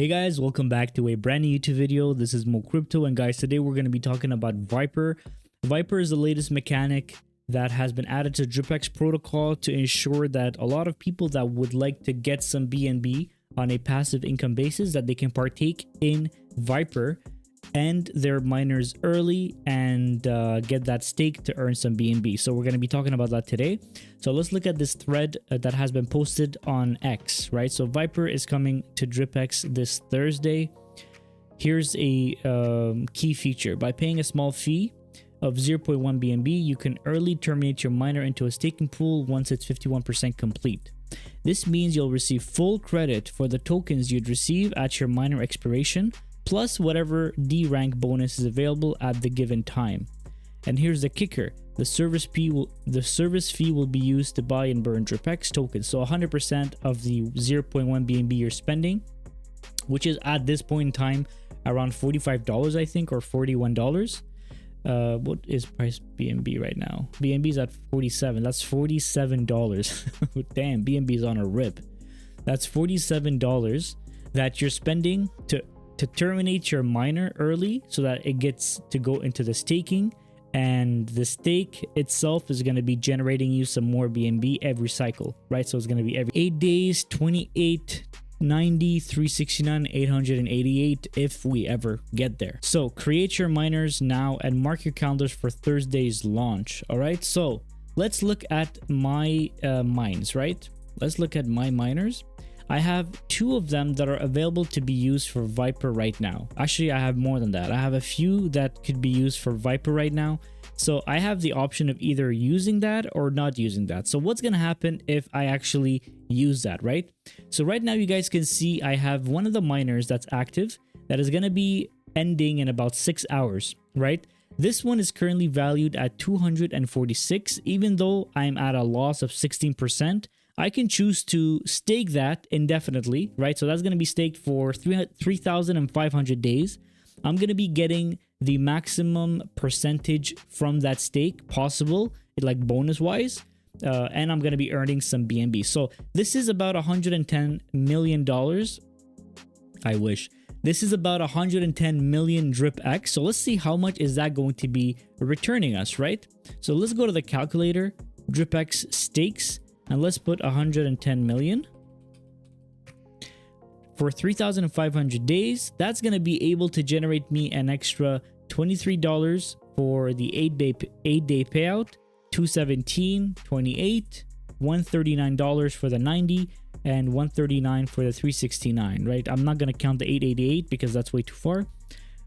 Hey guys, welcome back to a brand new YouTube video. This is Mo Crypto, and guys, today we're going to be talking about Viper. Viper is the latest mechanic that has been added to DripX protocol to ensure that a lot of people that would like to get some BNB on a passive income basis, that they can partake in Viper and their miners early and get that stake to earn some BNB. So we're going to be talking about that today. So let's look at this thread that has been posted on X, right? So Viper is coming to DripX this Thursday. Here's a key feature. By paying a small fee of 0.1 BNB, you can early terminate your miner into a staking pool once it's 51% complete. This means you'll receive full credit for the tokens you'd receive at your miner expiration, plus whatever D rank bonus is available at the given time. And here's the kicker: the service fee will be used to buy and burn DripX tokens. So 100% of the 0.1 BNB you're spending, which is at this point in time around $45, I think, or $41. What is price BNB right now? BNB is at 47. That's $47. Damn, BNB is on a rip. That's $47 that you're spending to terminate your miner early so that it gets to go into the staking, and the stake itself is going to be generating you some more BNB every cycle, right? So it's going to be every 8 days, 28, 90, 369, 888 if we ever get there. So create your miners now and mark your calendars for Thursday's launch. All right, so let's look at my mines, right? Let's look at my miners. I have two of them that are available to be used for Viper right now. Actually, I have more than that. I have a few that could be used for Viper right now. So I have the option of either using that or not using that. So what's going to happen if I actually use that, right? So right now you guys can see I have one of the miners that's active that is going to be ending in about 6 hours, right? This one is currently valued at 246. Even though I'm at a loss of 16%, I can choose to stake that indefinitely, right? So that's going to be staked for 3,500 days. I'm going to be getting the maximum percentage from that stake possible, like bonus wise, and I'm going to be earning some BNB. So this is about $110 million. I wish. This is about 110 million DripX. So let's see how much is that going to be returning us, right? So let's go to the calculator, DripX stakes, and let's put 110 million for 3,500 days. That's going to be able to generate me an extra $23 for the 8-day payout, $217, $28, $139 for the 90, and $139 for the 369, right? I'm not going to count the 888 because that's way too far.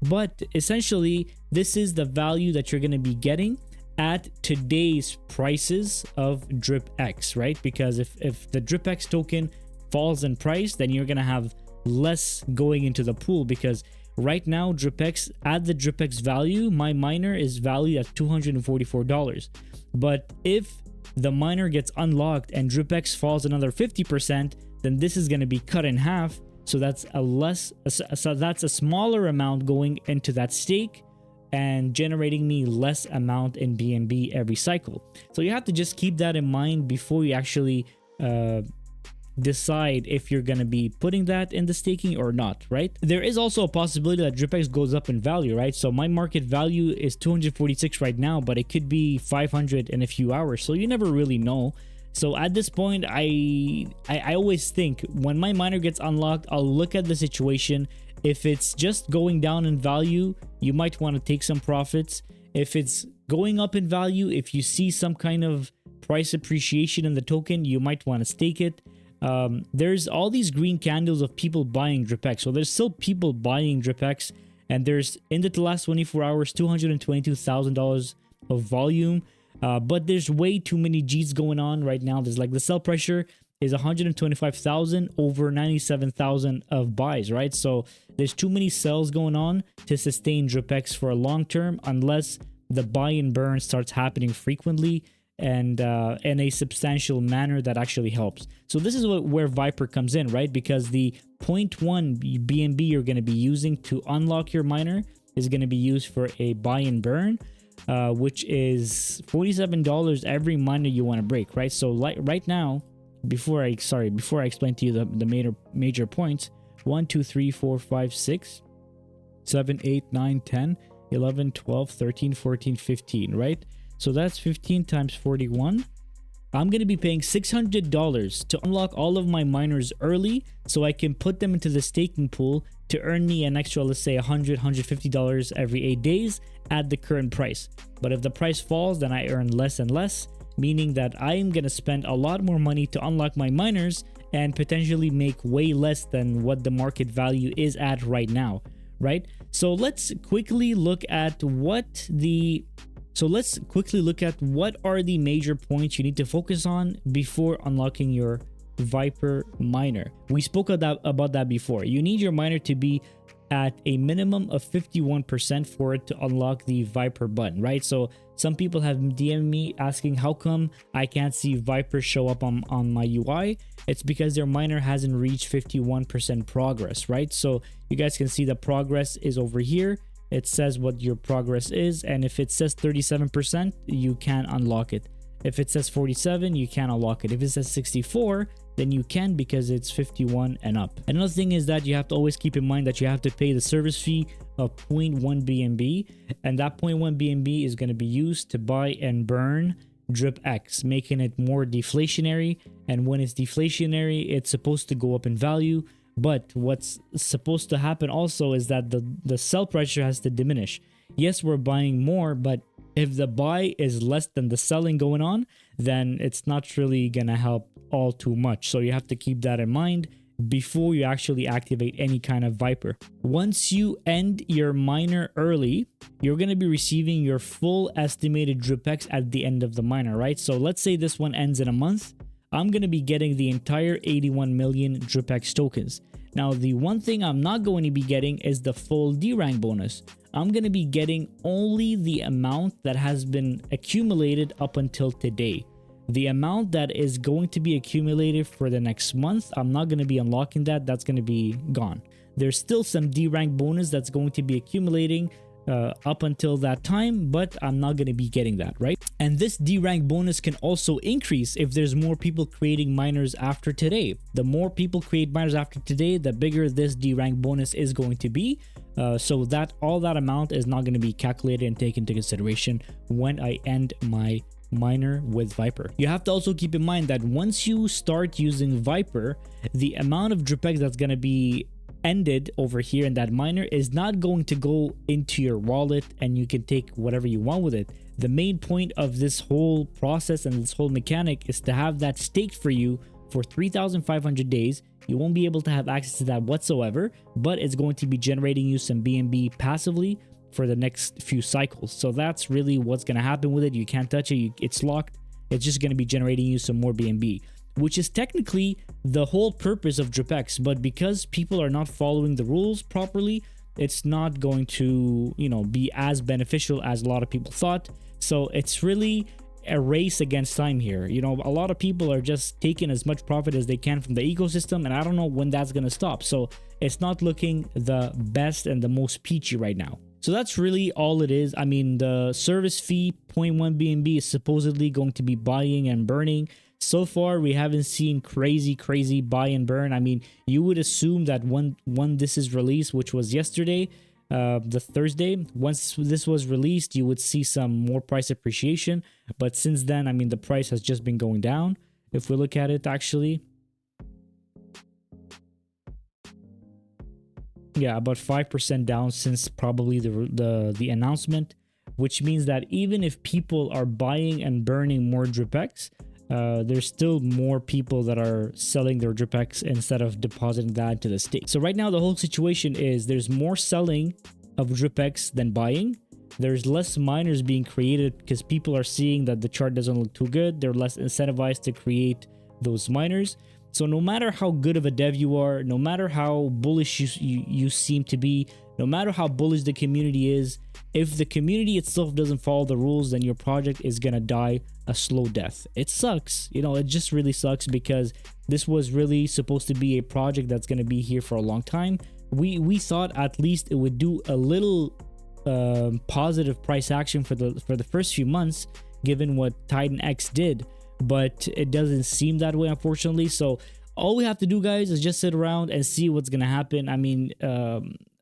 But essentially, this is the value that you're going to be getting at today's prices of DripX, right? Because if the DripX token falls in price, then you're gonna have less going into the pool, because right now DripX, at the DripX value, my miner is valued at $244. But if the miner gets unlocked and DripX falls another 50%, then this is gonna be cut in half. So that's a smaller amount going into that stake and generating me less amount in BNB every cycle. So you have to just keep that in mind before you actually decide if you're going to be putting that in the staking or not, right? There is also a possibility that DripX goes up in value, right? So my market value is 246 right now, but it could be 500 in a few hours. So you never really know. So at this point, I always think when my miner gets unlocked, I'll look at the situation. If it's just going down in value, you might want to take some profits. If it's going up in value, if you see some kind of price appreciation in the token, you might want to stake it. There's all these green candles of people buying DripX. So there's still people buying DripX, and there's, in the last 24 hours, $222,000 of volume. But there's way too many G's going on right now. There's like the sell pressure is 125,000 over 97,000 of buys, right? So there's too many sells going on to sustain DripX for a long term, unless the buy and burn starts happening frequently and in a substantial manner that actually helps. So this is where Viper comes in, right? Because the 0.1 BNB you're going to be using to unlock your miner is going to be used for a buy and burn, which is $47 every miner you want to break, right? So like right now, before I explain to you the major points, 1, 2, 3, 4, 5, 6, 7, 8, 9, 10, 11, 12, 13, 14, 15, right? So that's 15 times 41. I'm going to be paying $600 to unlock all of my miners early so I can put them into the staking pool to earn me an extra, let's say $100, $150 every 8 days at the current price. But if the price falls, then I earn less and less, meaning that I am going to spend a lot more money to unlock my miners and potentially make way less than what the market value is at right now, right? So let's quickly look at what are the major points you need to focus on before unlocking your Viper miner. We spoke about that before. You need your miner to be at a minimum of 51% for it to unlock the Viper button, right? So some people have DM'd me asking how come I can't see Viper show up on my UI. It's because their miner hasn't reached 51% progress, right? So you guys can see the progress is over here. It says what your progress is, and if it says 37%, you can unlock it. If it says 47, you can unlock it. If it says 64, then you can, because it's 51 and up. Another thing is that you have to always keep in mind that you have to pay the service fee of 0.1 BNB, and that 0.1 BNB is going to be used to buy and burn DripX, making it more deflationary. And when it's deflationary, it's supposed to go up in value. But what's supposed to happen also is that the sell pressure has to diminish. Yes, we're buying more, but if the buy is less than the selling going on, then it's not really gonna help all too much. So you have to keep that in mind before you actually activate any kind of Viper. Once you end your miner early, you're gonna be receiving your full estimated DripX at the end of the miner, right? So let's say this one ends in a month. I'm going to be getting the entire 81 million DripX tokens. Now, the one thing I'm not going to be getting is the full D rank bonus. I'm going to be getting only the amount that has been accumulated up until today. The amount that is going to be accumulated for the next month, I'm not going to be unlocking that. That's going to be gone. There's still some D rank bonus that's going to be accumulating up until that time, but I'm not going to be getting that, right? And this D rank bonus can also increase if there's more people creating miners after today. The more people create miners after today, the bigger this D rank bonus is going to be. So that all that amount is not going to be calculated and taken into consideration when I end my miner with Viper. You have to also keep in mind that once you start using Viper, the amount of DripX that's going to be ended over here in that miner is not going to go into your wallet and you can take whatever you want with it. The main point of this whole process and this whole mechanic is to have that staked for you for 3,500 days. You won't be able to have access to that whatsoever, but it's going to be generating you some BNB passively for the next few cycles. So that's really what's going to happen with it. You can't touch it. It's locked. It's just going to be generating you some more BNB, which is technically the whole purpose of DripX. But because people are not following the rules properly, it's not going to, be as beneficial as a lot of people thought. So it's really a race against time here. A lot of people are just taking as much profit as they can from the ecosystem, and I don't know when that's going to stop. So it's not looking the best and the most peachy right now. So that's really all it is. I mean, the service fee 0.1 BNB is supposedly going to be buying and burning. So far, we haven't seen crazy buy and burn. I mean, you would assume that when this is released, which was yesterday, the Thursday, once this was released, you would see some more price appreciation. But since then, I mean, the price has just been going down. If we look at it, actually, yeah, about 5% down since probably the announcement, which means that even if people are buying and burning more DripX, there's still more people that are selling their DripX instead of depositing that into the stake. So right now, the whole situation is there's more selling of DripX than buying. There's less miners being created because people are seeing that the chart doesn't look too good. They're less incentivized to create those miners. So no matter how good of a dev you are, no matter how bullish you seem to be, no matter how bullish the community is, if the community itself doesn't follow the rules, then your project is going to die a slow death. It sucks. It just really sucks because this was really supposed to be a project that's going to be here for a long time. We thought at least it would do a little positive price action for the first few months, given what Titan X did. But it doesn't seem that way, unfortunately. So all we have to do, guys, is just sit around and see what's gonna happen. I mean,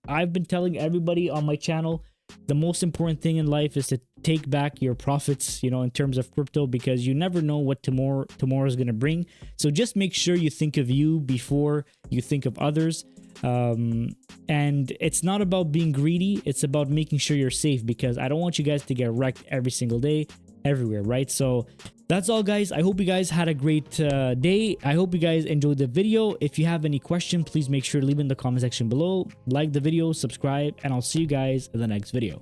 I've been telling everybody on my channel, the most important thing in life is to take back your profits, you know, in terms of crypto, because you never know what tomorrow is going to bring. So just make sure you think of you before you think of others. And it's not about being greedy. It's about making sure you're safe, because I don't want you guys to get wrecked every single day, everywhere, right? So that's all, guys. I hope you guys had a great day. I hope you guys enjoyed the video. If you have any question, please make sure to leave in the comment section below. Like the video, subscribe, and I'll see you guys in the next video.